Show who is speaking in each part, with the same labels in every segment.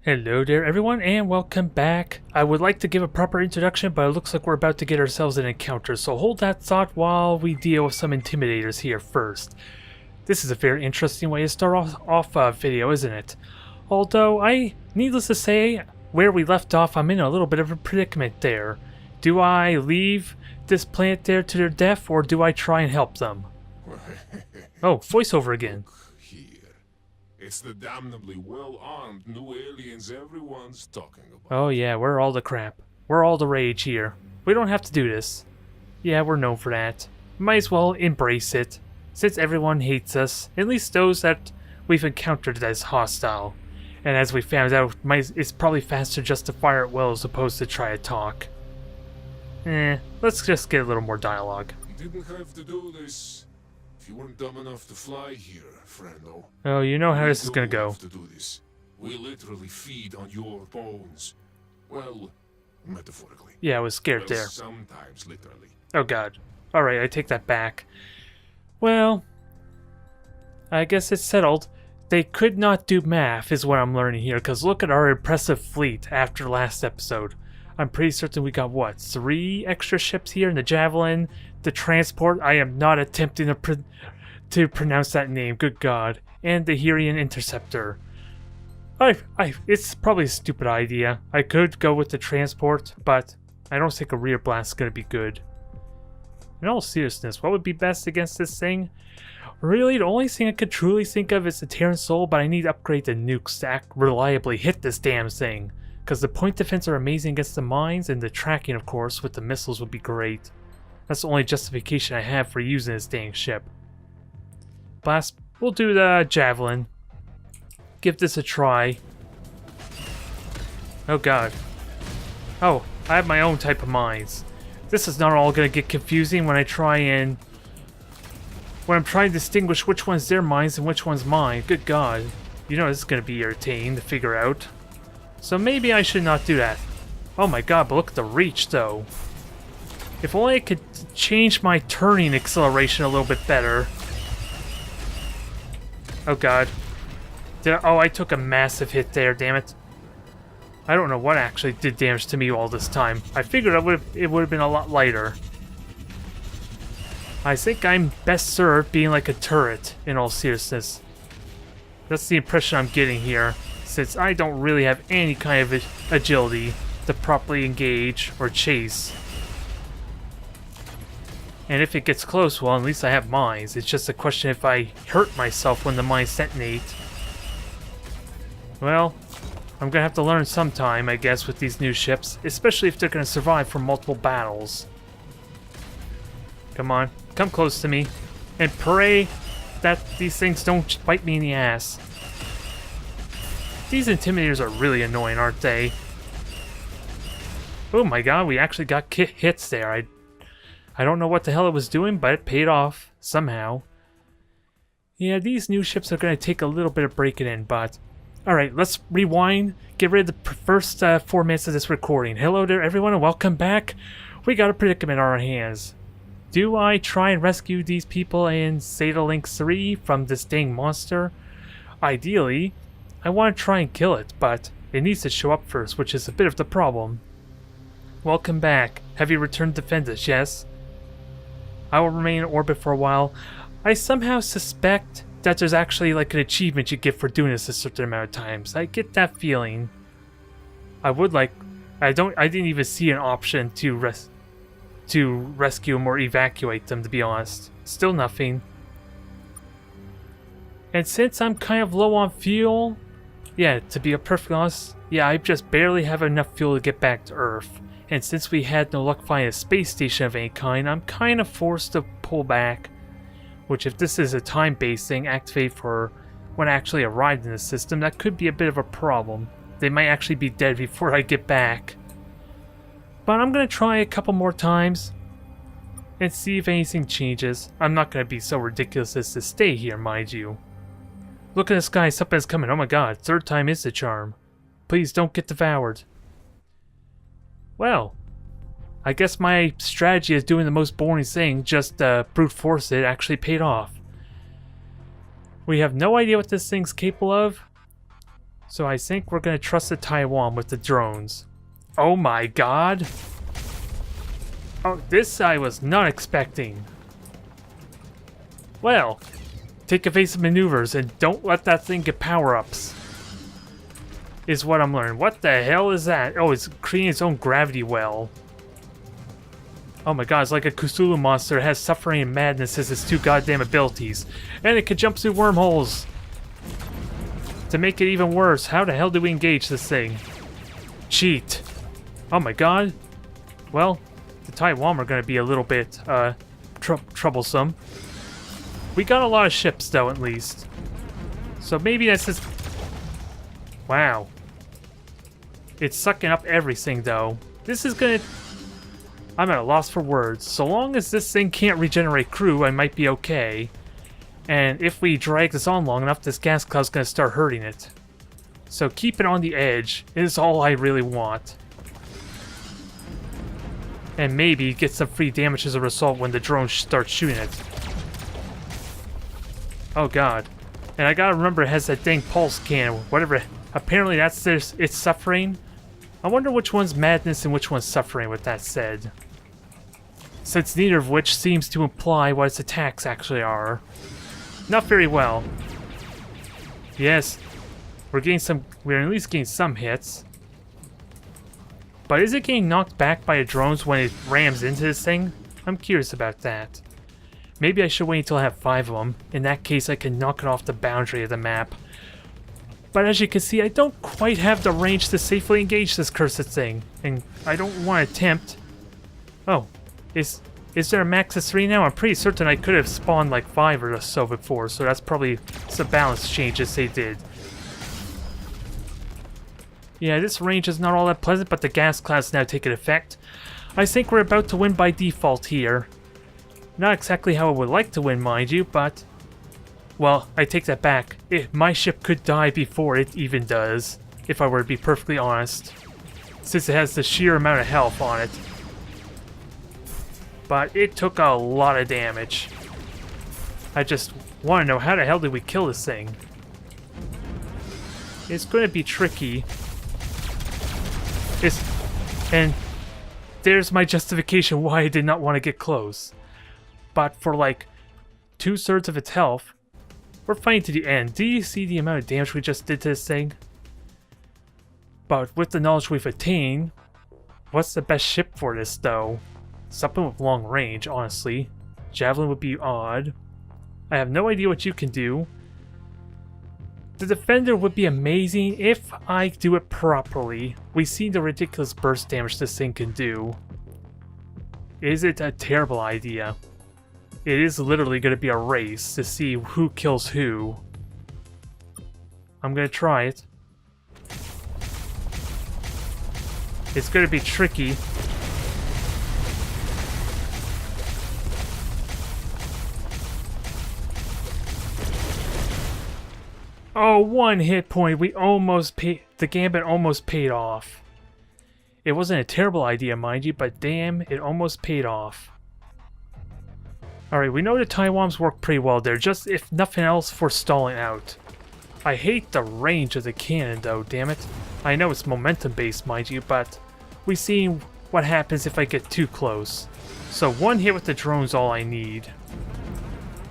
Speaker 1: Hello there everyone and welcome back. I would like to give a proper introduction, but it looks like we're about to get ourselves an encounter, so hold that thought while we deal with some intimidators here first. This is a very interesting way to start off a video, isn't it? Although, needless to say, where we left off, I'm in a little bit of a predicament there. Do I leave this planet there to their death, or do I try and help them? Oh, voiceover again.
Speaker 2: It's the damnably well-armed new aliens everyone's talking about.
Speaker 1: Oh yeah, we're all the crap. We're all the rage here. We don't have to do this. Yeah, we're known for that. Might as well embrace it, since everyone hates us, at least those that we've encountered as hostile. And as we found out, it's probably faster just to fire at will as opposed to try to talk. Let's just get a little more dialogue.
Speaker 2: You didn't have to do this. If you weren't dumb enough to fly here, friendo.
Speaker 1: Oh, you know how this is gonna go.
Speaker 2: To do this. We literally feed on your bones. Well, metaphorically.
Speaker 1: Yeah, I was scared there.
Speaker 2: Sometimes literally.
Speaker 1: Oh god. Alright, I take that back. Well, I guess it's settled. They could not do math, is what I'm learning here, because look at our impressive fleet after last episode. I'm pretty certain we got, what, 3 extra ships here in the Javelin, the transport. I am not attempting to pronounce that name, good god. And the Herian Interceptor. It's probably a stupid idea. I could go with the transport, but I don't think a rear blast is going to be good. In all seriousness, what would be best against this thing? Really, the only thing I could truly think of is the Terran Soul, but I need to upgrade the nukes to reliably hit this damn thing. Because the point defense are amazing against the mines, and the tracking, of course, with the missiles would be great. That's the only justification I have for using this dang ship. Blast, we'll do the Javelin. Give this a try. Oh god. Oh, I have my own type of mines. This is not all going to get confusing when I'm trying to distinguish which one's their mines and which one's mine. Good god. You know this is going to be irritating to figure out. So maybe I should not do that. Oh my god, but look at the reach though. If only I could change my turning acceleration a little bit better. Oh god. I took a massive hit there, damn it. I don't know what actually did damage to me all this time. I figured it would have been a lot lighter. I think I'm best served being like a turret, in all seriousness. That's the impression I'm getting here, since I don't really have any kind of agility to properly engage or chase. And if it gets close, well, at least I have mines. It's just a question if I hurt myself when the mines detonate. Well, I'm gonna have to learn sometime, I guess, with these new ships, especially if they're gonna survive for multiple battles. Come on, come close to me, and pray that these things don't bite me in the ass. These Intimidators are really annoying, aren't they? Oh my god, we actually got hits there. I don't know what the hell it was doing, but it paid off, somehow. Yeah, these new ships are going to take a little bit of breaking in, but... Alright, let's rewind, get rid of the first 4 minutes of this recording. Hello there everyone and welcome back. We got a predicament on our hands. Do I try and rescue these people in Zeta Link 3 from this dang monster? Ideally, I want to try and kill it, but it needs to show up first, which is a bit of the problem. Welcome back. Have you returned to defend us? Yes? I will remain in orbit for a while. I somehow suspect that there's actually like an achievement you get for doing this a certain amount of times. I get that feeling. I didn't even see an option to rescue them or evacuate them, to be honest. Still nothing. And since I'm kind of low on fuel, yeah, to be perfectly honest, yeah, I just barely have enough fuel to get back to Earth. And since we had no luck finding a space station of any kind, I'm kind of forced to pull back. Which, if this is a time-based thing, activate for when I actually arrived in the system, that could be a bit of a problem. They might actually be dead before I get back. But I'm going to try a couple more times and see if anything changes. I'm not going to be so ridiculous as to stay here, mind you. Look at the sky, something's coming. Oh my god, 3rd time is the charm. Please don't get devoured. Well, I guess my strategy of doing the most boring thing, just brute force it, actually paid off. We have no idea what this thing's capable of. So I think we're gonna trust the Taiwan with the drones. Oh my god! Oh, this I was not expecting. Well, take evasive maneuvers and don't let that thing get power-ups. Is what I'm learning. What the hell is that? Oh, it's creating its own gravity well. Oh my god, it's like a Cthulhu monster. It has suffering and madness as its two goddamn abilities. And it can jump through wormholes. To make it even worse, how the hell do we engage this thing? Cheat. Oh my god. Well, the Taiwan are going to be a little bit troublesome. We got a lot of ships though, at least. So maybe that's just... Wow. It's sucking up everything though. This is going to... I'm at a loss for words. So long as this thing can't regenerate crew, I might be okay. And if we drag this on long enough, this gas cloud's going to start hurting it. So keep it on the edge is all I really want. And maybe get some free damage as a result when the drone starts shooting it. Oh god. And I gotta remember it has that dang pulse cannon, whatever. Apparently that's its suffering. I wonder which one's madness and which one's suffering with that said. Since neither of which seems to imply what its attacks actually are. Not very well. Yes, we're at least getting some hits. But is it getting knocked back by the drones when it rams into this thing? I'm curious about that. Maybe I should wait until I have 5 of them. In that case, I can knock it off the boundary of the map. But as you can see, I don't quite have the range to safely engage this cursed thing. And I don't want to attempt... Oh, is there a max of 3 now? I'm pretty certain I could have spawned like 5 or so before, so that's probably some balance changes they did. Yeah, this range is not all that pleasant, but the gas clouds now take an effect. I think we're about to win by default here. Not exactly how I would like to win, mind you, but... Well, I take that back. My ship could die before it even does, if I were to be perfectly honest. Since it has the sheer amount of health on it. But it took a lot of damage. I just want to know how the hell did we kill this thing? It's going to be tricky. And there's my justification why I did not want to get close. But for like 2/3 of its health, we're fighting to the end. Do you see the amount of damage we just did to this thing? But with the knowledge we've attained, what's the best ship for this though? Something with long range, honestly. Javelin would be odd. I have no idea what you can do. The Defender would be amazing if I do it properly. We've seen the ridiculous burst damage this thing can do. Is it a terrible idea? It is literally going to be a race to see who kills who. I'm going to try it. It's going to be tricky. Oh, 1 hit point. We almost paid. The gambit almost paid off. It wasn't a terrible idea, mind you, but damn, it almost paid off. Alright, we know the Taiwans work pretty well there, just if nothing else for stalling out. I hate the range of the cannon though, damn it. I know it's momentum based, mind you, but we've seen what happens if I get too close. So 1 hit with the drone's all I need.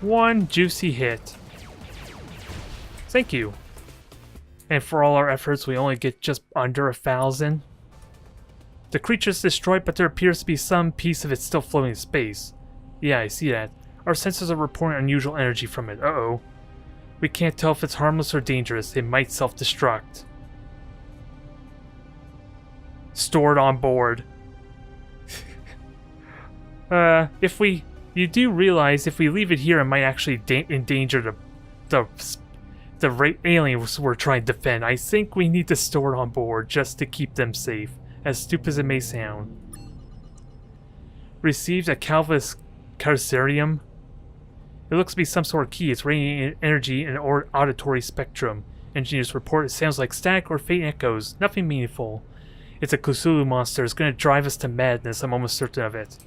Speaker 1: 1 juicy hit. Thank you. And for all our efforts, we only get just under 1,000. The creature's destroyed, but there appears to be some piece of it still floating in space. Yeah, I see that. Our sensors are reporting unusual energy from it. Uh-oh. We can't tell if it's harmless or dangerous. It might self-destruct. Stored on board. You do realize if we leave it here, it might actually endanger the aliens we're trying to defend. I think we need to store it on board just to keep them safe, as stupid as it may sound. Received a Calvus Carcerium. It looks to be some sort of key. It's radiating energy in an auditory spectrum. Engineers report it sounds like static or faint echoes. Nothing meaningful. It's a Cthulhu monster. It's going to drive us to madness. I'm almost certain of it.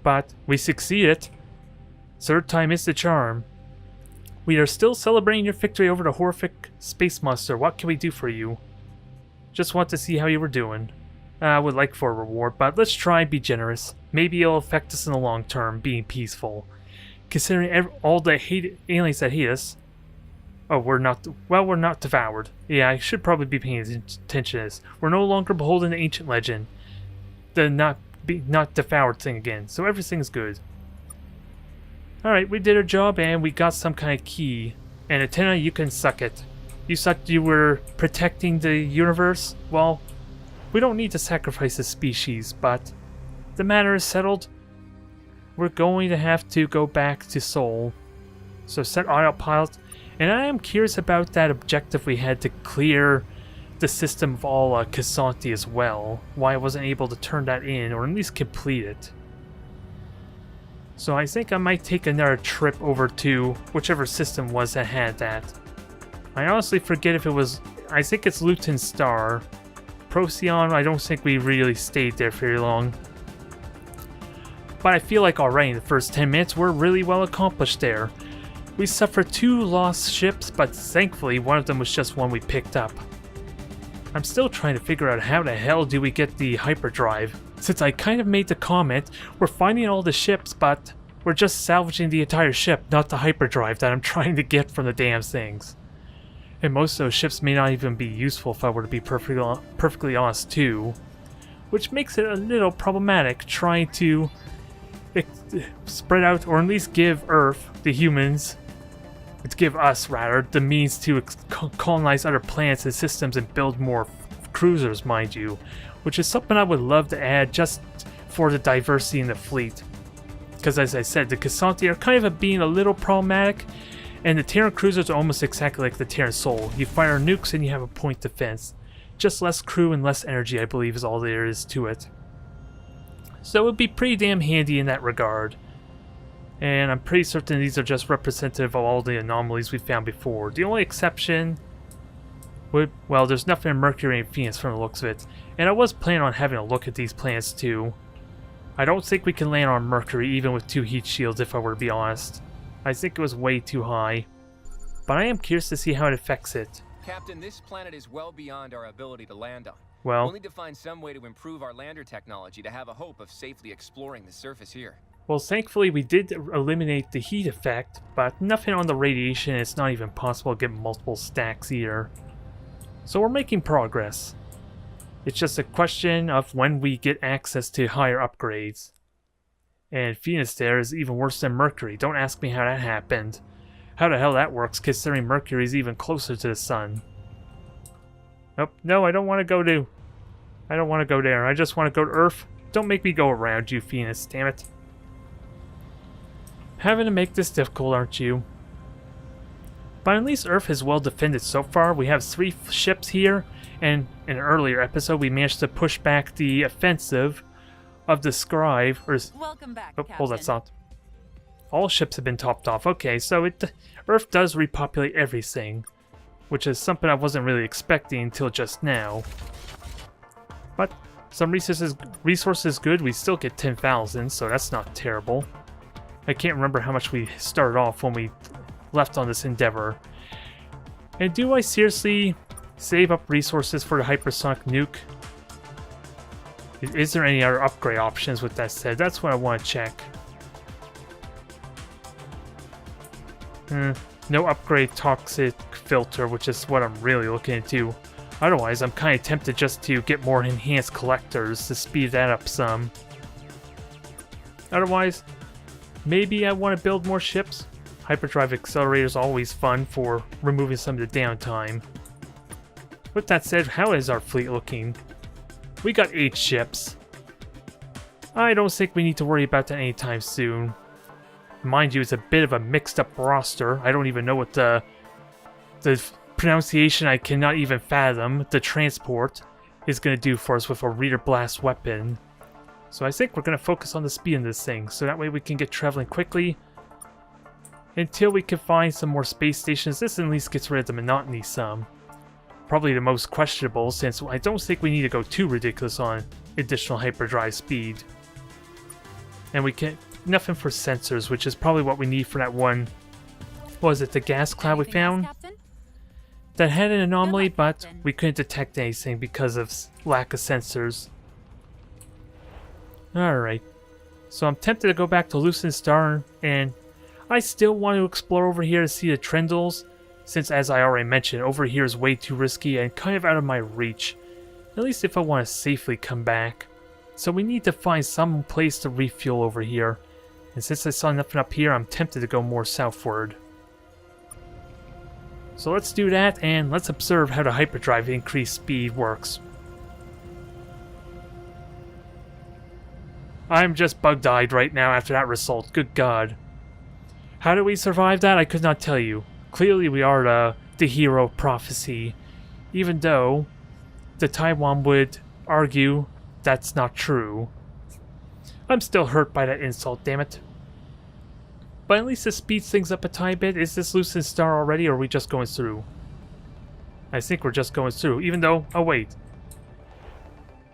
Speaker 1: But we succeeded. 3rd time is the charm. We are still celebrating your victory over the horrific space monster. What can we do for you? Just want to see how you were doing. I would like for a reward, but let's try and be generous. Maybe it'll affect us in the long term, being peaceful. Considering all the aliens that hate us. Oh, we're not devoured. Yeah, I should probably be paying attention to this. We're no longer beholden to ancient legend. The not devoured thing again, so everything's good. Alright, we did our job and we got some kind of key. And Athena, you can suck it. You sucked you were protecting the universe? Well, we don't need to sacrifice a species, but the matter is settled. We're going to have to go back to Sol. So set autopilot. And I am curious about that objective we had to clear the system of all Casanti as well. Why I wasn't able to turn that in, or at least complete it. So I think I might take another trip over to whichever system was that had that. I honestly forget if it was... I think it's Luton Star. Procyon, I don't think we really stayed there very long. But I feel like already in the first 10 minutes we're really well accomplished there. We suffered 2 lost ships, but thankfully one of them was just one we picked up. I'm still trying to figure out how the hell do we get the hyperdrive. Since I kind of made the comment, we're finding all the ships, but we're just salvaging the entire ship, not the hyperdrive that I'm trying to get from the damn things. And most of those ships may not even be useful if I were to be perfectly honest too. Which makes it a little problematic trying to spread out, or at least give Earth, the humans, to give us rather, the means to colonize other planets and systems and build more cruisers, mind you. Which is something I would love to add just for the diversity in the fleet. Because as I said, the Casanti are kind of being a little problematic, and the Terran cruisers are almost exactly like the Terran Sol. You fire nukes and you have a point defense. Just less crew and less energy, I believe, is all there is to it. So it would be pretty damn handy in that regard. And I'm pretty certain these are just representative of all the anomalies we found before. The only exception... well, there's nothing in Mercury and Venus from the looks of it. And I was planning on having a look at these planets too. I don't think we can land on Mercury even with 2 heat shields if I were to be honest. I think it was way too high. But I am curious to see how it affects it.
Speaker 3: Captain, this planet is well beyond our ability to land on.
Speaker 1: Well,
Speaker 3: we'll need to find some way to improve our lander technology to have a hope of safely exploring the surface here.
Speaker 1: well, thankfully we did eliminate the heat effect, but nothing on the radiation. It's not even possible to get multiple stacks either. So we're making progress. It's just a question of when we get access to higher upgrades. And Venus there is even worse than Mercury. Don't ask me how that happened. How the hell that works, considering Mercury is even closer to the sun. Nope, no, I don't want to go to... I don't want to go there. I just want to go to Earth. Don't make me go around you, Venus, damn it. Having to make this difficult, aren't you? But at least Earth is well defended so far. We have 3 ships here, and in an earlier episode we managed to push back the offensive of the Scribe.
Speaker 4: Welcome back,
Speaker 1: oh,
Speaker 4: Captain.
Speaker 1: hold that thought. All ships have been topped off. Okay, so Earth does repopulate everything, which is something I wasn't really expecting until just now. But some resources good. We still get 10,000, so that's not terrible. I can't remember how much we started off when we left on this endeavor. And do I seriously save up resources for the hypersonic nuke? Is there any other upgrade options with that said? That's what I want to check. No upgrade toxic filter, which is what I'm really looking into. Otherwise, I'm kind of tempted just to get more enhanced collectors to speed that up some. Otherwise, maybe I want to build more ships. Hyperdrive accelerator is always fun for removing some of the downtime. With that said, how is our fleet looking? We got 8 ships. I don't think we need to worry about that anytime soon. Mind you, it's a bit of a mixed up roster. I don't even know what the pronunciation I cannot even fathom, the transport, is going to do for us with a reader blast weapon. So I think we're going to focus on the speed of this thing, so that way we can get traveling quickly until we can find some more space stations. This at least gets rid of the monotony some. Probably the most questionable, since I don't think we need to go too ridiculous on additional hyperdrive speed. And we can nothing for sensors, which is probably what we need for that one what was it, the gas cloud we
Speaker 4: Anything else,
Speaker 1: found?
Speaker 4: Captain?
Speaker 1: That had an anomaly,
Speaker 4: Good luck,
Speaker 1: but
Speaker 4: Captain.
Speaker 1: we couldn't detect anything because of lack of sensors. Alright. So I'm tempted to go back to Lucent Star, and I still want to explore over here to see the Trindles, since as I already mentioned, over here is way too risky and kind of out of my reach. At least if I want to safely come back. So we need to find some place to refuel over here. And since I saw nothing up here, I'm tempted to go more southward. So let's do that, and let's observe how the hyperdrive increased speed works. I'm just bug-eyed right now after that result. Good God. How did we survive that? I could not tell you. Clearly we are the hero of prophecy, even though the Taiwan would argue that's not true. I'm still hurt by that insult, damn it. But at least it speeds things up a tiny bit. Is this Lucent Star already, or are we just going through? I think we're just going through, even though... Oh, wait.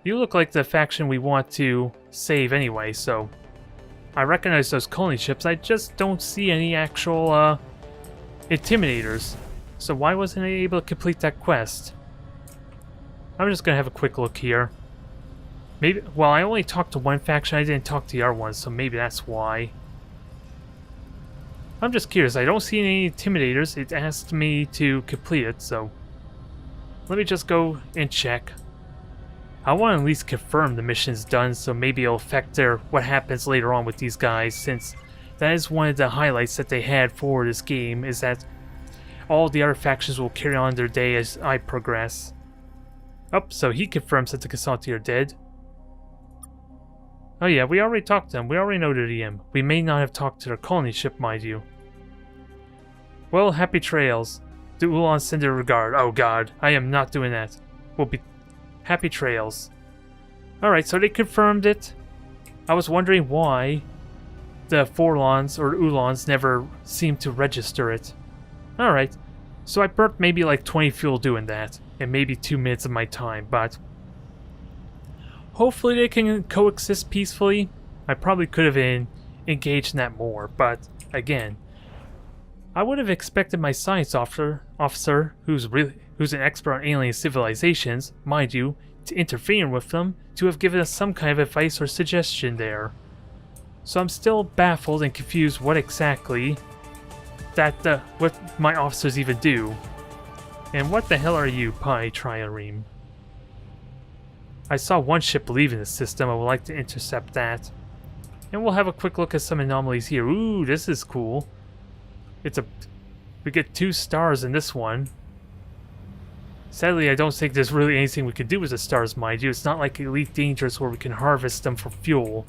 Speaker 1: You look like the faction we want to save anyway, so... I recognize those colony ships, I just don't see any actual, intimidators. So why wasn't I able to complete that quest? I'm just gonna have a quick look here. Maybe... Well, I only talked to one faction, I didn't talk to the other one, so maybe that's why. I'm just curious, I don't see any intimidators. It asked me to complete it, so... Let me just go and check. I want to at least confirm the mission's done, so maybe it'll affect what happens later on with these guys, since that is one of the highlights that they had for this game, is that all the other factions will carry on their day as I progress. Oh, so he confirms that the Casanti are dead. Oh yeah, we already talked to them. We already know the DM. We may not have talked to their colony ship, mind you. Well, happy trails. Do Ulan send their regard? Oh god, I am not doing that. We'll be... Happy trails. Alright, so they confirmed it. I was wondering why the Forlons or Ulans never seemed to register it. Alright, so I burnt maybe like 20 fuel doing that, and maybe 2 minutes of my time, but... Hopefully they can coexist peacefully. I probably could have engaged in that more, but again, I would have expected my science officer who's an expert on alien civilizations, mind you, to interfere with them, to have given us some kind of advice or suggestion there. So I'm still baffled and confused what exactly what my officers even do. And what the hell are you, Pi Triareme? I saw one ship leaving the system. I would like to intercept that. And we'll have a quick look at some anomalies here. Ooh, this is cool. We get 2 stars in this one. Sadly, I don't think there's really anything we can do with the stars, mind you. It's not like Elite Dangerous where we can harvest them for fuel.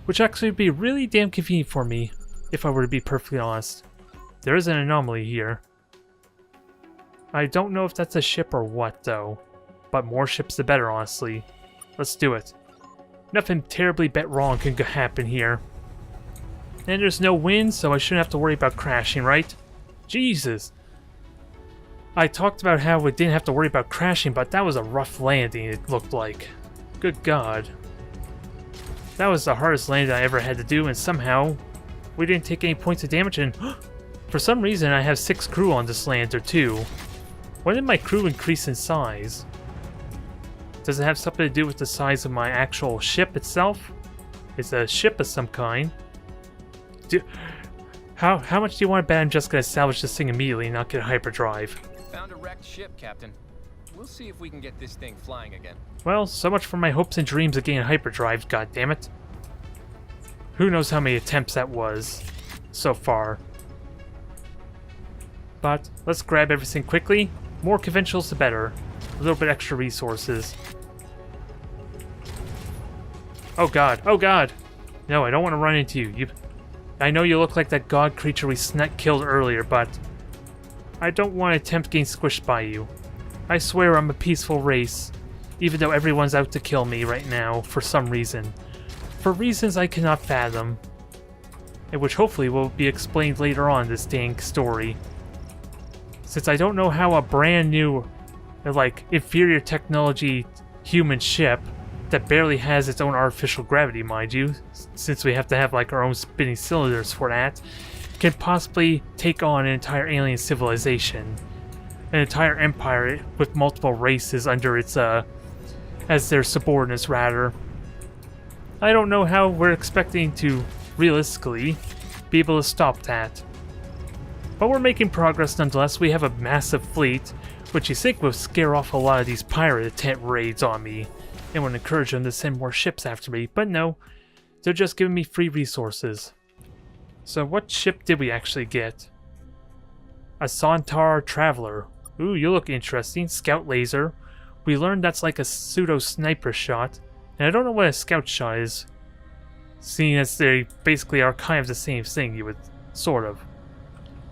Speaker 1: Which actually would be really damn convenient for me, if I were to be perfectly honest. There is an anomaly here. I don't know if that's a ship or what, though. But more ships the better, honestly. Let's do it. Nothing terribly wrong can happen here. And there's no wind, so I shouldn't have to worry about crashing, right? Jesus! I talked about how we didn't have to worry about crashing, but that was a rough landing, it looked like. Good God. That was the hardest landing I ever had to do, and somehow we didn't take any points of damage, and for some reason I have 6 crew on this lander too. When did my crew increase in size? Does it have something to do with the size of my actual ship itself? It's a ship of some kind. How much do you want to bet I'm just going to salvage this thing immediately and not get a hyperdrive?
Speaker 3: Found a wrecked ship, Captain. We'll see if we can get this thing flying again.
Speaker 1: Well, so much for my hopes and dreams of getting a hyperdrive, goddammit. Who knows how many attempts that was so far. But let's grab everything quickly. More conventionals the better. A little bit extra resources. Oh god, oh god! No, I don't want to run into you. I know you look like that god creature we killed earlier, but I don't want to attempt getting squished by you. I swear I'm a peaceful race, even though everyone's out to kill me right now for some reason. For reasons I cannot fathom. And which hopefully will be explained later on in this dang story. Since I don't know how a brand new, like, inferior technology human ship that barely has its own artificial gravity, mind you, since we have to have like our own spinning cylinders for that, can possibly take on an entire alien civilization. An entire empire with multiple races under its, as their subordinates, rather. I don't know how we're expecting to, realistically, be able to stop that. But we're making progress nonetheless. We have a massive fleet, which you think will scare off a lot of these pirate attempt raids on me, and would encourage them to send more ships after me, but no, they're just giving me free resources. So what ship did we actually get? A Centaur Traveler. Ooh, you look interesting. Scout laser. We learned that's like a pseudo sniper shot, and I don't know what a scout shot is, seeing as they basically are kind of the same thing, you would sort of.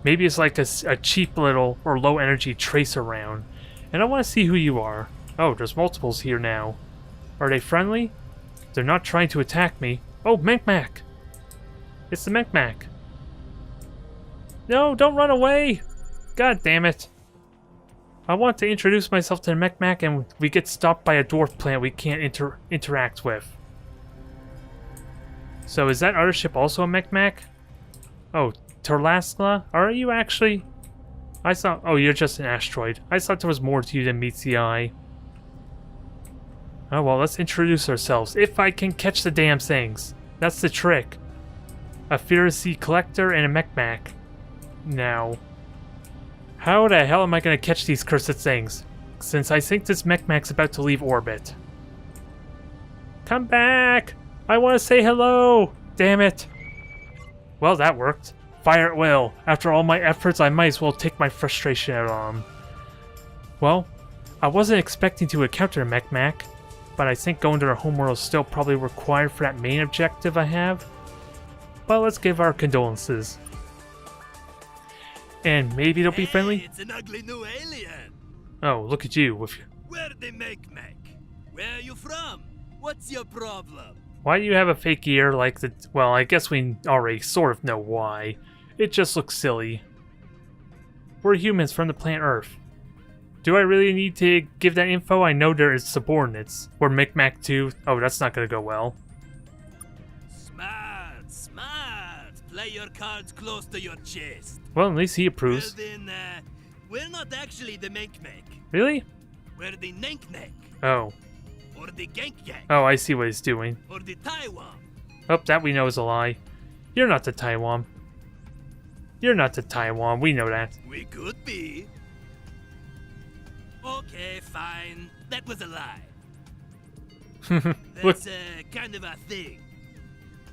Speaker 1: Maybe it's like a cheap little or low energy tracer round. And I want to see who you are. Oh, there's multiples here now. Are they friendly? They're not trying to attack me. Oh, Mech-Mac! It's the Mech-Mac. No, don't run away! God damn it. I want to introduce myself to the Mech-Mac and we get stopped by a dwarf plant we can't interact with. So is that other ship also a Mech-Mac? Oh, Terlasla? Are you actually? I thought... Oh, you're just an asteroid. I thought there was more to you than meets the eye. Oh, well, let's introduce ourselves. If I can catch the damn things. That's the trick. A Pharisee Collector and a Mech-Mac. Now, how the hell am I going to catch these cursed things? Since I think this Mech-Mac's about to leave orbit. Come back! I want to say hello! Damn it! Well, that worked. Fire at will. After all my efforts, I might as well take my frustration out on him. Well, I wasn't expecting to encounter a Mech-Mac, but I think going to our homeworld is still probably required for that main objective I have. But let's give our condolences. And maybe they'll be friendly?
Speaker 4: It's an ugly new alien.
Speaker 1: Oh, look at you with your...
Speaker 4: Where they make Mac? Where are you from? What's your problem?
Speaker 1: Why do you have a fake ear like the... Well, I guess we already sort of know why. It just looks silly. We're humans from the planet Earth. Do I really need to give that info? I know there is subordinates. We're Mech-Mac too. Oh, that's not gonna go well.
Speaker 4: Smart, smart. Play your cards close to your chest.
Speaker 1: Well, at least he approves.
Speaker 4: Well then, we're not actually the Mech-Mac.
Speaker 1: Really?
Speaker 4: We're the Nank-Nack.
Speaker 1: Oh.
Speaker 4: Or the Gank-Gank.
Speaker 1: Oh, I see what he's doing.
Speaker 4: Or the Taiwan.
Speaker 1: Oh, that we know is a lie. You're not the Taiwan. You're not the Taiwan, we know that.
Speaker 4: We could be. Okay, fine. That was a lie.
Speaker 1: Look.
Speaker 4: That's kind of a thing.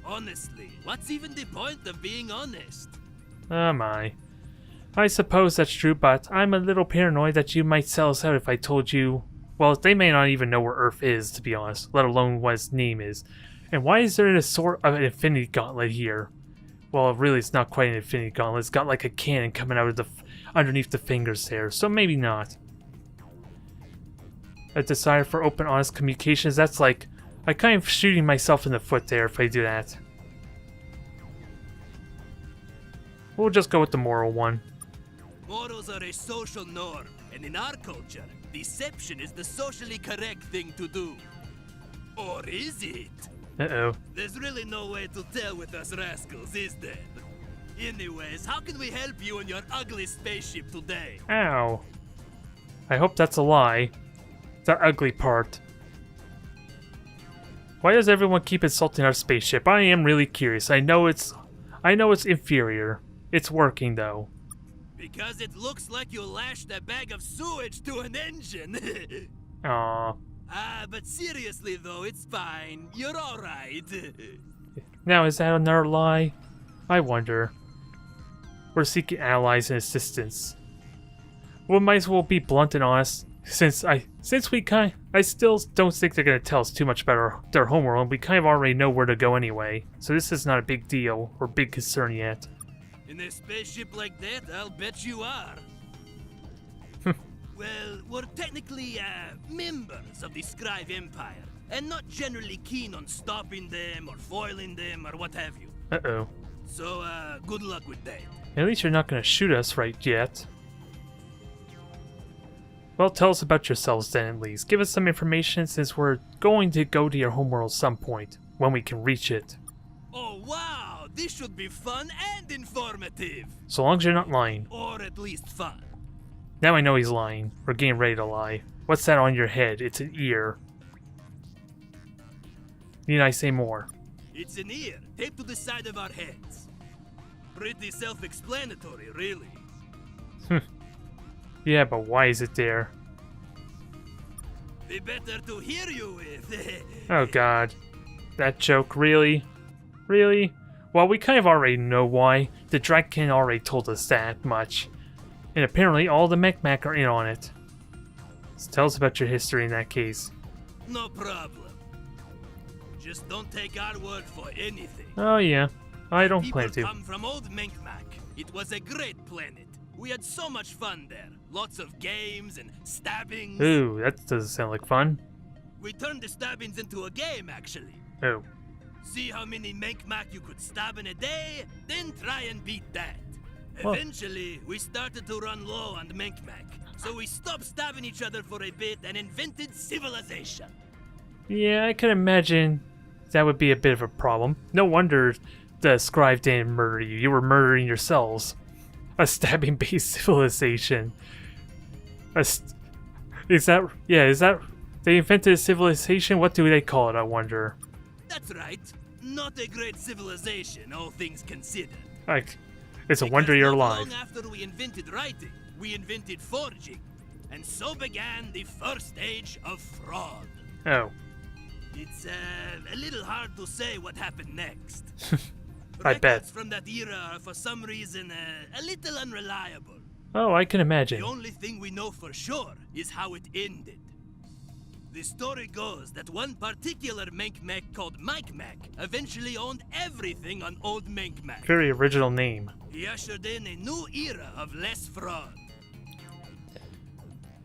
Speaker 4: Honestly, what's even the point of being honest?
Speaker 1: Oh my. I suppose that's true, but I'm a little paranoid that you might sell us out if I told you... Well, they may not even know where Earth is, to be honest, let alone what its name is. And why is there a sort of an infinity gauntlet here? Well, really, it's not quite an infinity gauntlet. It's got like a cannon coming out of the underneath the fingers there, so maybe not. A desire for open, honest communications. That's like, I'm kind of shooting myself in the foot there if I do that. We'll just go with the moral one.
Speaker 4: Morals are a social norm, and in our culture, deception is the socially correct thing to do. Or is it?
Speaker 1: Uh-oh.
Speaker 4: There's really no way to tell with us rascals, is there? Anyways, how can we help you in your ugly spaceship today?
Speaker 1: Ow. I hope that's a lie. The ugly part. Why does everyone keep insulting our spaceship? I am really curious. I know it's inferior. It's working though.
Speaker 4: Because it looks like you lashed a bag of sewage to an engine.
Speaker 1: Aww.
Speaker 4: But seriously though, it's fine. You're alright.
Speaker 1: Now, is that another lie? I wonder. We're seeking allies and assistance. We might as well be blunt and honest. I still don't think they're gonna tell us too much about their homeworld. We kind of already know where to go anyway. So this is not a big deal or big concern yet.
Speaker 4: In a spaceship like that, I'll bet you are. Well, we're technically, members of the Scribe Empire, and not generally keen on stopping them or foiling them or what have you.
Speaker 1: Uh-oh.
Speaker 4: So, good luck with that.
Speaker 1: At least you're not gonna shoot us right yet. Well, tell us about yourselves then at least. Give us some information since we're going to go to your homeworld at some point, when we can reach it.
Speaker 4: Oh, wow! this should be fun and informative.
Speaker 1: So long as you're not lying.
Speaker 4: Or at least fun.
Speaker 1: Now I know he's lying. Or getting ready to lie. What's that on your head? It's an ear. Need I say more?
Speaker 4: It's an ear taped to the side of our heads. Pretty self-explanatory, really.
Speaker 1: Yeah, but why is it there?
Speaker 4: Be better to hear you with.
Speaker 1: Oh god. That joke, really? Really? Well, we kind of already know why. The Dragon already told us that much. And apparently all the Mech are in on it. So tell us about your history in that case.
Speaker 4: No problem. Just don't take our word for anything.
Speaker 1: Oh yeah, I don't
Speaker 4: People
Speaker 1: plan to.
Speaker 4: come from old Minkmac. It was a great planet. We had so much fun there. Lots of games and stabbings.
Speaker 1: Ooh, that doesn't sound like fun.
Speaker 4: We turned the stabbings into a game, actually.
Speaker 1: Oh.
Speaker 4: See how many Minkmac you could stab in a day, then try and beat that.
Speaker 1: Well-
Speaker 4: Eventually, we started to run low on Minkmac. So we stopped stabbing each other for a bit and invented civilization.
Speaker 1: Yeah, I can imagine that would be a bit of a problem. No wonder the scribe didn't murder you. You were murdering yourselves. A stabbing-based civilization. Is that they invented a civilization? What do they call it, I wonder?
Speaker 4: That's right. Not a great civilization, all things considered.
Speaker 1: Like, it's a wonder
Speaker 4: Because
Speaker 1: you're
Speaker 4: not
Speaker 1: alive.
Speaker 4: Long after we invented writing, we invented forging. And so began the first age of fraud.
Speaker 1: Oh.
Speaker 4: It's a little hard to say what happened next.
Speaker 1: I bet.
Speaker 4: Records from that era are for some reason a little unreliable.
Speaker 1: Oh, I can imagine.
Speaker 4: The only thing we know for sure is how it ended. The story goes that one particular Minkmac called Mike-Mac eventually owned everything on old Minkmac.
Speaker 1: Very original name.
Speaker 4: He ushered in a new era of less fraud.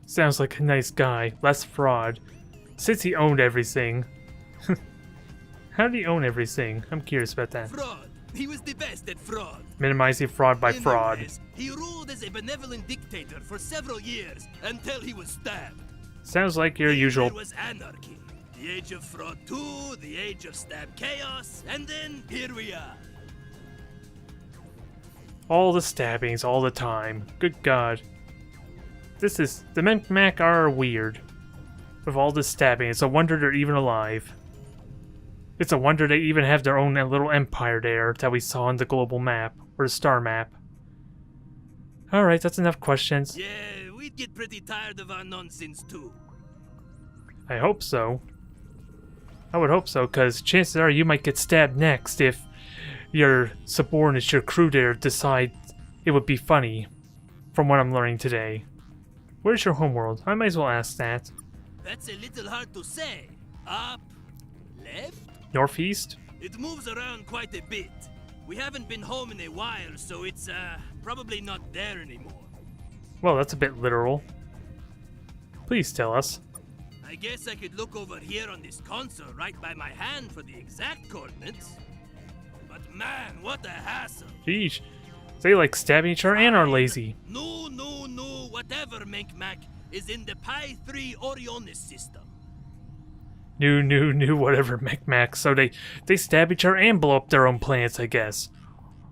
Speaker 1: Sounds like a nice guy. Less fraud. Since he owned everything. How did he own everything? I'm curious about that.
Speaker 4: Fraud. He was the best at fraud.
Speaker 1: Minimizing fraud by fraud.
Speaker 4: Anyways, he ruled as a benevolent dictator for several years until he was stabbed.
Speaker 1: Sounds like your
Speaker 4: Then
Speaker 1: usual.
Speaker 4: There was anarchy. The age of fraud 2, the age of stab chaos, and then here we are.
Speaker 1: All the stabbings, all the time. Good god. The Mech are weird. With all this stabbing, it's a wonder they're even alive. It's a wonder they even have their own little empire there that we saw on the global map, or the star map. Alright, that's enough questions.
Speaker 4: Yeah, we'd get pretty tired of our nonsense too.
Speaker 1: I hope so. I would hope so, because chances are you might get stabbed next if your subordinates, your crew there, decide it would be funny, from what I'm learning today. Where's your homeworld? I might as well ask that.
Speaker 4: That's a little hard to say. Up, left?
Speaker 1: Northeast?
Speaker 4: It moves around quite a bit. We haven't been home in a while, so it's probably not there anymore.
Speaker 1: Well, that's a bit literal. Please tell us.
Speaker 4: I guess I could look over here on this console right by my hand for the exact coordinates. But man, what a hassle.
Speaker 1: Jeez. They like stabbing each other and are lazy.
Speaker 4: No, whatever Minkmac is in the Pi 3 Orionis system.
Speaker 1: New, whatever, Mech. So they stab each other and blow up their own planets, I guess.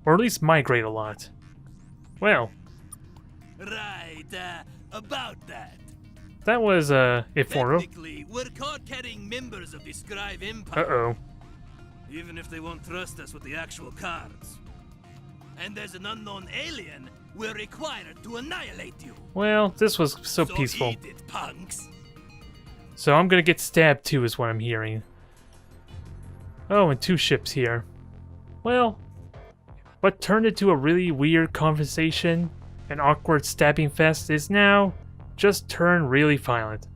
Speaker 1: Or at least migrate a lot. Well,
Speaker 4: Right, about that.
Speaker 1: that was, informative.
Speaker 4: Technically, we're card-carrying members of the Scribe Empire.
Speaker 1: Uh-oh.
Speaker 4: Even if they won't trust us with the actual cards. And there's an unknown alien, we're required to annihilate you.
Speaker 1: Well, this was so peaceful.
Speaker 4: Eat it, punks.
Speaker 1: So I'm gonna get stabbed too, is what I'm hearing. Oh, and 2 ships here. Well, what turned into a really weird conversation, an awkward stabbing fest, is now just turned really violent.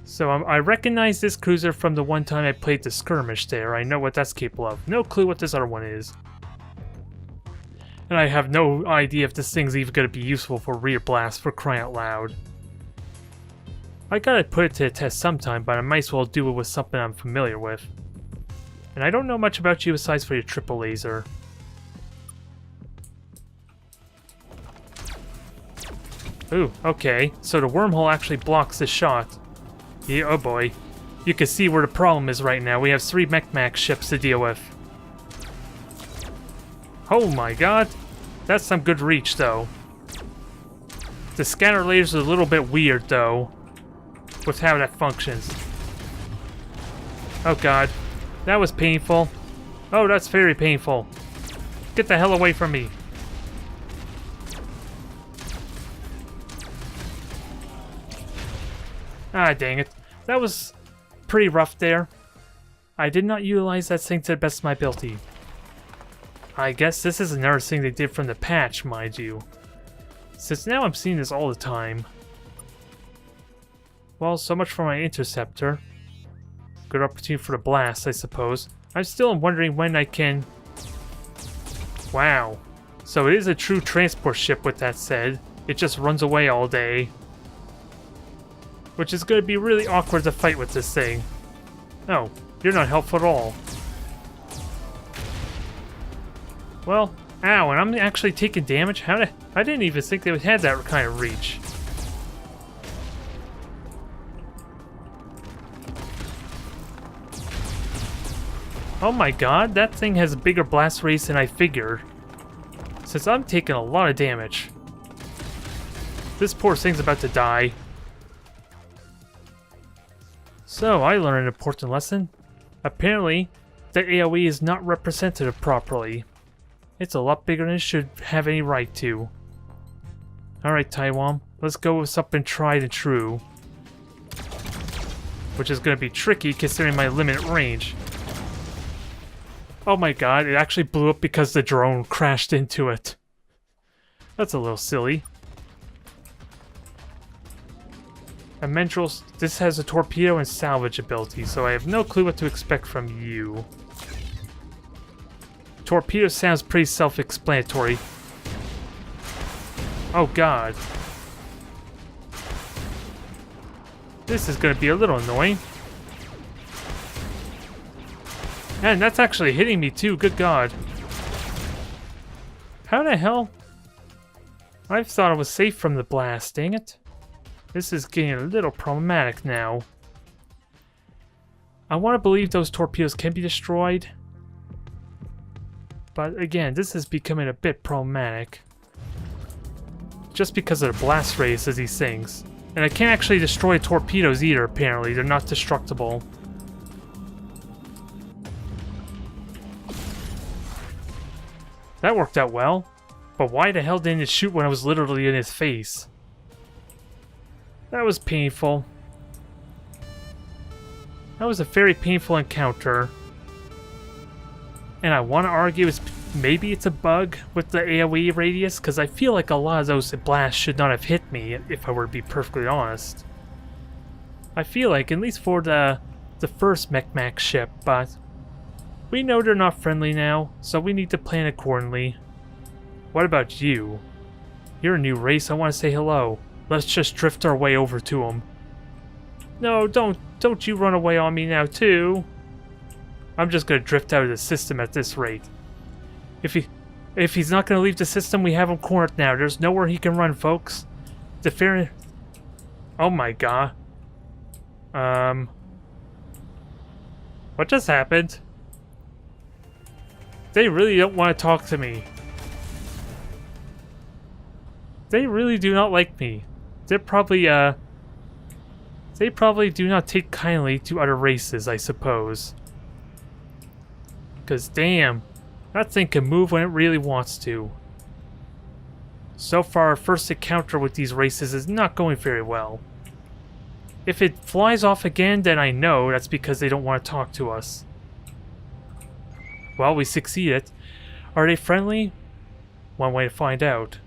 Speaker 1: So I recognize this cruiser from the one time I played the skirmish there. I know what that's capable of. No clue what this other one is. And I have no idea if this thing's even going to be useful for rear blast, for crying out loud. I gotta put it to the test sometime, but I might as well do it with something I'm familiar with. And I don't know much about you besides for your triple laser. Ooh, okay. So the wormhole actually blocks the shot. Yeah, oh boy. You can see where the problem is right now. We have 3 Mech ships to deal with. Oh my god. That's some good reach, though. The scanner laser is a little bit weird, though, with how that functions. Oh god. That was painful. Oh, that's very painful. Get the hell away from me. Ah, dang it. That was pretty rough there. I did not utilize that thing to the best of my ability. I guess this is another thing they did from the patch, mind you. Since now I'm seeing this all the time. Well, so much for my interceptor. Good opportunity for the blast, I suppose. I'm still wondering when I can... Wow. So it is a true transport ship with that said. It just runs away all day. Which is going to be really awkward to fight with this thing. Oh, you're not helpful at all. Well, ow, and I'm actually taking damage? I didn't even think they would have that kind of reach. Oh my god, that thing has a bigger blast radius than I figured. Since I'm taking a lot of damage. This poor thing's about to die. So, I learned an important lesson. Apparently, the AoE is not representative properly. It's a lot bigger than it should have any right to. Alright, Taiwan, let's go with something tried and true. Which is going to be tricky considering my limited range. Oh my god, it actually blew up because the drone crashed into it. That's a little silly. A Mendrils, this has a torpedo and salvage ability, so I have no clue what to expect from you. Torpedo sounds pretty self-explanatory. Oh god. This is going to be a little annoying. And that's actually hitting me too, good god. How the hell? I thought I was safe from the blast, dang it. This is getting a little problematic now. I want to believe those torpedoes can be destroyed. But again, this is becoming a bit problematic. Just because of the blast radius of these things. And I can't actually destroy torpedoes either, apparently. They're not destructible. That worked out well. But why the hell didn't it shoot when I was literally in his face? That was painful. That was a very painful encounter. And I want to argue maybe it's a bug with the AoE radius, because I feel like a lot of those blasts should not have hit me, if I were to be perfectly honest. I feel like, at least for the first Mech ship, but we know they're not friendly now, so we need to plan accordingly. What about you? You're a new race, I want to say hello. Let's just drift our way over to him. No, don't you run away on me now too. I'm just gonna drift out of the system at this rate. If he's not gonna leave the system, we have him cornered now. There's nowhere he can run, folks. Oh my god. What just happened? They really don't want to talk to me. They really do not like me. They probably do not take kindly to other races, I suppose. Because damn, that thing can move when it really wants to. So far, our first encounter with these races is not going very well. If it flies off again, then I know that's because they don't want to talk to us. Well, we succeeded. Are they friendly? One way to find out.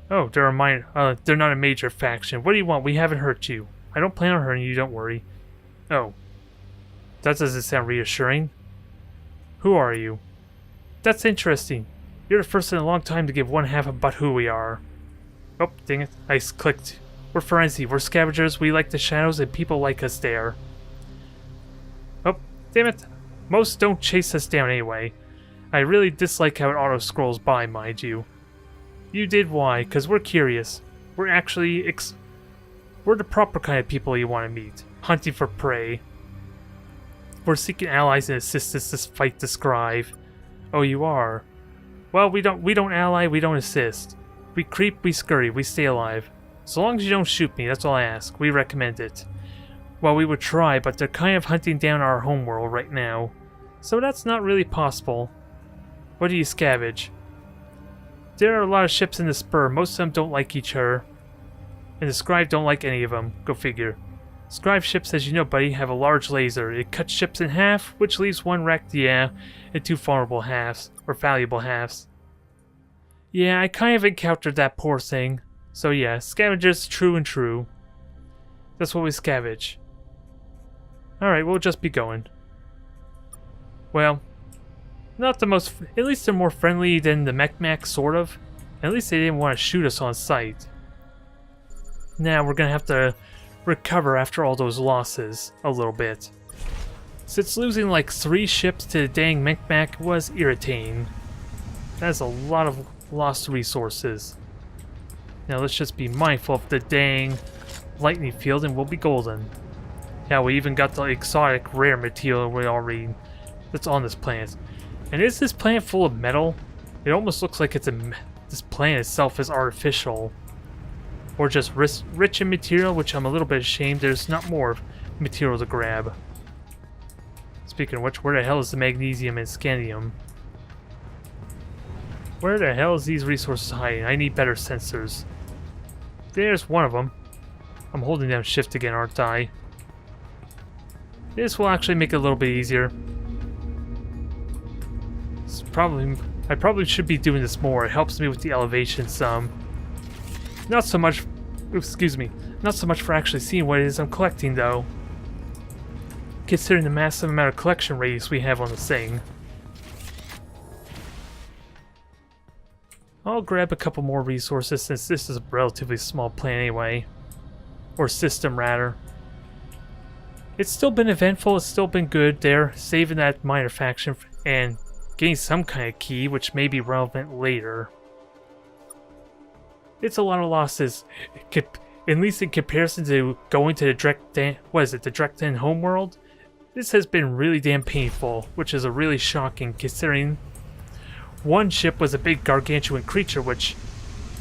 Speaker 1: Oh, they're not a major faction. What do you want? We haven't hurt you. I don't plan on hurting you, don't worry. Oh. That doesn't sound reassuring. Who are you? That's interesting. You're the first in a long time to give one half about who we are. Oh, dang it. I clicked. We're Frenzy. We're scavengers. We like the shadows and people like us there. Oh, damn it. Most don't chase us down anyway. I really dislike how it auto-scrolls by, mind you. You did why, because we're curious. We're actually we're the proper kind of people you want to meet. Hunting for prey. We're seeking allies and assistance to fight the Scribe. Oh, you are. Well, we don't ally, we don't assist. We creep, we scurry, we stay alive. So long as you don't shoot me, that's all I ask. We recommend it. Well, we would try, but they're kind of hunting down our homeworld right now. So that's not really possible. What do you scavenge? There are a lot of ships in the spur. Most of them don't like each other. And the scribe don't like any of them. Go figure. Scribe ships, as you know, buddy, have a large laser. It cuts ships in half, which leaves one wrecked, yeah, and two vulnerable halves, or valuable halves. Yeah, I kind of encountered that poor thing. So yeah, scavengers, true and true. That's what we scavenge. Alright, we'll just be going. Well, not the most... At least they're more friendly than the mech, sort of. At least they didn't want to shoot us on sight. Now we're gonna have to recover after all those losses a little bit. Since losing like 3 ships to the dang mech was irritating. That's a lot of lost resources. Now let's just be mindful of the dang lightning field and we'll be golden. Yeah, we even got the exotic rare material we already that's on this planet. And is this planet full of metal? It almost looks like it's this planet itself is artificial. Or just rich in material, which I'm a little bit ashamed there's not more material to grab. Speaking of which, where the hell is the magnesium and scandium? Where the hell is these resources hiding? I need better sensors. There's one of them. I'm holding down shift again, aren't I? This will actually make it a little bit easier. I probably should be doing this more. It helps me with the elevation some. Not so much, excuse me, not so much for actually seeing what it is I'm collecting though. Considering the massive amount of collection radius we have on the thing. I'll grab a couple more resources since this is a relatively small planet anyway. Or system rather. It's still been eventful, it's still been good there, saving that minor faction and getting some kind of key which may be relevant later. It's a lot of losses, at least in comparison to going to the direct in homeworld. This has been really damn painful, which is a really shocking considering one ship was a big gargantuan creature, which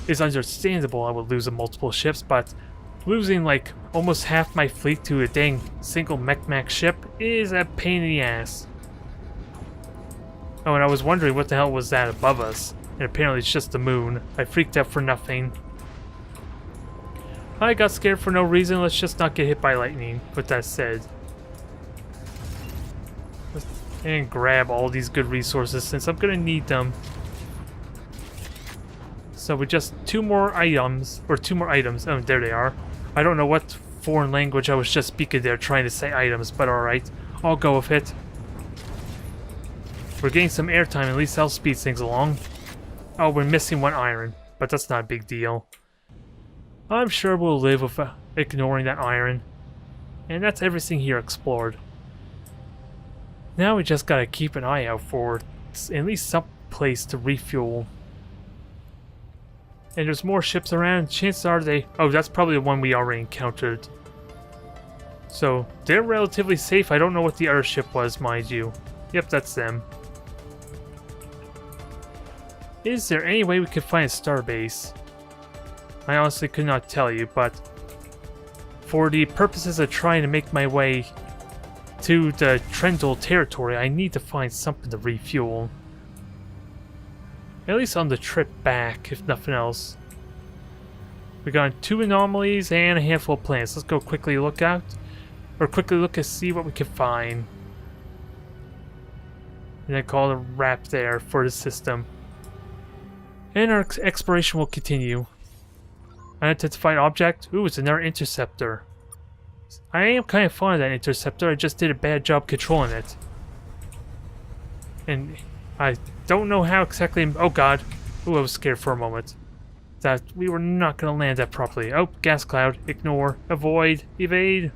Speaker 1: is understandable. I would lose multiple ships, but losing like almost half my fleet to a dang single mech ship is a pain in the ass. Oh, and I was wondering what the hell was that above us. And apparently it's just the moon. I freaked out for nothing. I got scared for no reason. Let's just not get hit by lightning. With that said. And grab all these good resources since I'm gonna need them. So with just 2 more items. Or 2 more items. Oh, there they are. I don't know what foreign language I was just speaking there trying to say items. But alright. I'll go with it. We're getting some airtime. At least that'll speed things along. Oh, we're missing 1 iron, but that's not a big deal. I'm sure we'll live with ignoring that iron. And that's everything here explored. Now we just gotta keep an eye out for at least some place to refuel. And there's more ships around. Chances are they... Oh, that's probably the one we already encountered. So, they're relatively safe. I don't know what the other ship was, mind you. Yep, that's them. Is there any way we could find a starbase? I honestly could not tell you, but for the purposes of trying to make my way to the Trendle territory, I need to find something to refuel. At least on the trip back, if nothing else. We got 2 anomalies and a handful of planets. Let's go quickly look out. Or quickly look and see what we can find. And then call it a wrap there for the system. And our exploration will continue. Unidentified object? Ooh, it's another interceptor. I am kind of fond of that interceptor, I just did a bad job controlling it. And I don't know how exactly... Oh god. Ooh, I was scared for a moment. That we were not going to land that properly. Oh, gas cloud. Ignore. Avoid. Evade.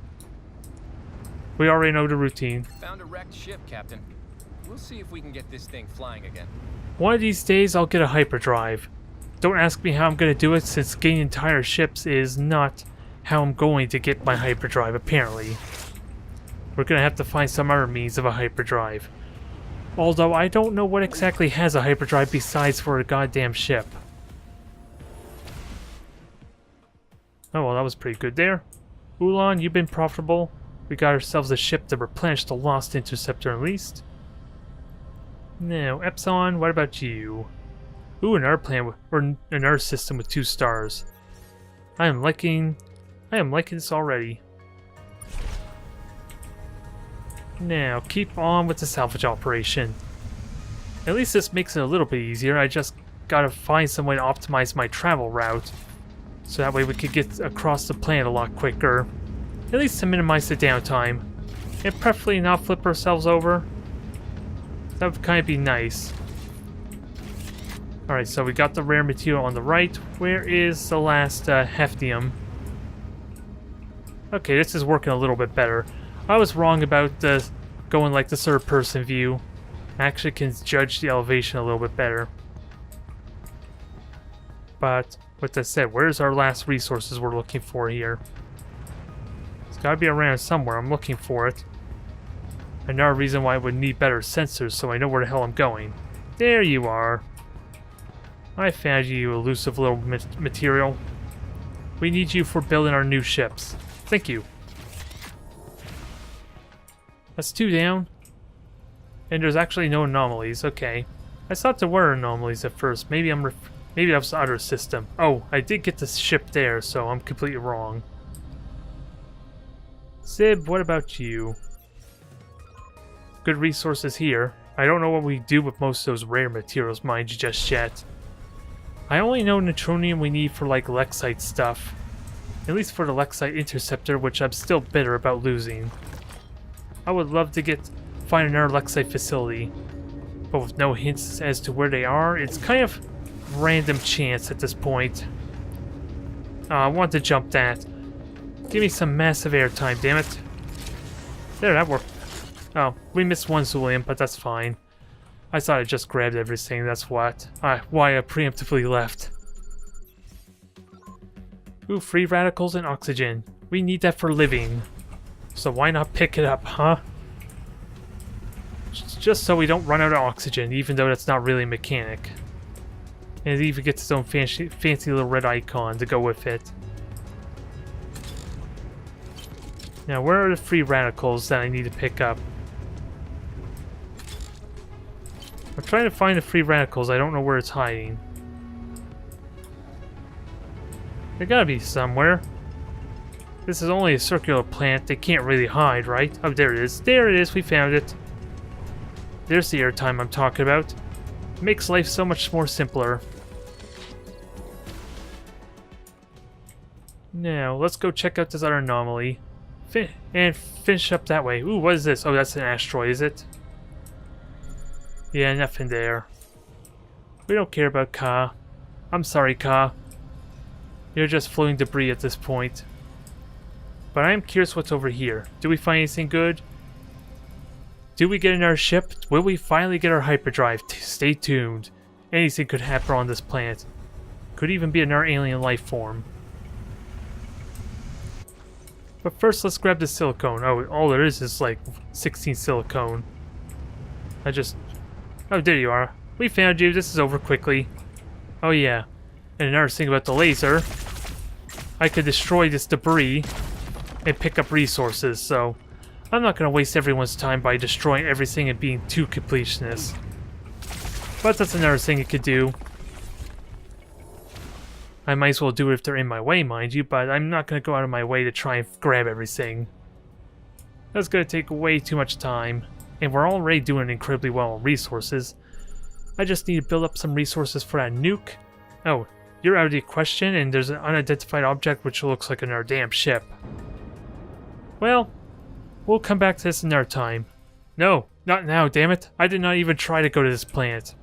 Speaker 1: We already know the routine.
Speaker 3: Found a wrecked ship, Captain. We'll see if we can get this thing flying again.
Speaker 1: One of these days, I'll get a hyperdrive. Don't ask me how I'm going to do it, since getting entire ships is not how I'm going to get my hyperdrive, apparently. We're going to have to find some other means of a hyperdrive. Although I don't know what exactly has a hyperdrive besides for a goddamn ship. Oh well, that was pretty good there. Ulan, you've been profitable. We got ourselves a ship to replenish the lost interceptor at least. Now, Epsilon, what about you? Ooh, another planet or another system with 2 stars. I am liking this already. Now, keep on with the salvage operation. At least this makes it a little bit easier. I just gotta find some way to optimize my travel route. So that way we could get across the planet a lot quicker. At least to minimize the downtime. And preferably not flip ourselves over. That would kind of be nice. Alright, so we got the rare material on the right. Where is the last heftium? Okay, this is working a little bit better. I was wrong about going like the third-person view. I actually can judge the elevation a little bit better. But, with that said, where's our last resources we're looking for here? It's gotta be around somewhere. I'm looking for it. Another reason why I would need better sensors so I know where the hell I'm going. There you are. I found you, you elusive little material. We need you for building our new ships. Thank you. That's 2 down. And there's actually no anomalies. Okay. I thought there were anomalies at first. Maybe maybe that was the other system. Oh, I did get the ship there, so I'm completely wrong. Zib, what about you? Good resources here. I don't know what we do with most of those rare materials, mind you, just yet. I only know neutronium we need for like Lexite stuff. At least for the Lexite interceptor, which I'm still bitter about losing. I would love to find another Lexite facility, but with no hints as to where they are, it's kind of random chance at this point. I want to jump that. Give me some massive airtime, damn it. There, that worked. Oh, we missed one Zulian, but that's fine. I thought I just grabbed everything, that's why I preemptively left. Ooh, free radicals and oxygen. We need that for living. So why not pick it up, huh? Just so we don't run out of oxygen, even though that's not really a mechanic. And it even gets its own fancy little red icon to go with it. Now, where are the free radicals that I need to pick up? I'm trying to find the free radicals. I don't know where it's hiding. They gotta be somewhere. This is only a circular plant. They can't really hide, right? Oh, there it is. There it is. We found it. There's the airtime I'm talking about. It makes life so much more simpler. Now, let's go check out this other anomaly. And finish up that way. Ooh, what is this? Oh, that's an asteroid, is it? Yeah, nothing there. We don't care about Ka. I'm sorry, Ka. You're just floating debris at this point. But I am curious what's over here. Do we find anything good? Do we get in our ship? Will we finally get our hyperdrive? Stay tuned. Anything could happen on this planet. Could even be another alien life form. But first, let's grab the silicone. Oh, all there is like 16 silicone. Oh, there you are. We found you. This is over quickly. Oh, yeah. And another thing about the laser. I could destroy this debris and pick up resources, so I'm not going to waste everyone's time by destroying everything and being too completionist. But that's another thing it could do. I might as well do it if they're in my way, mind you, but I'm not going to go out of my way to try and grab everything. That's going to take way too much time, and we're already doing incredibly well on resources. I just need to build up some resources for that nuke. Oh, you're out of the question, and there's an unidentified object which looks like another damn ship. Well, we'll come back to this another time. No, not now, damn it. I did not even try to go to this planet.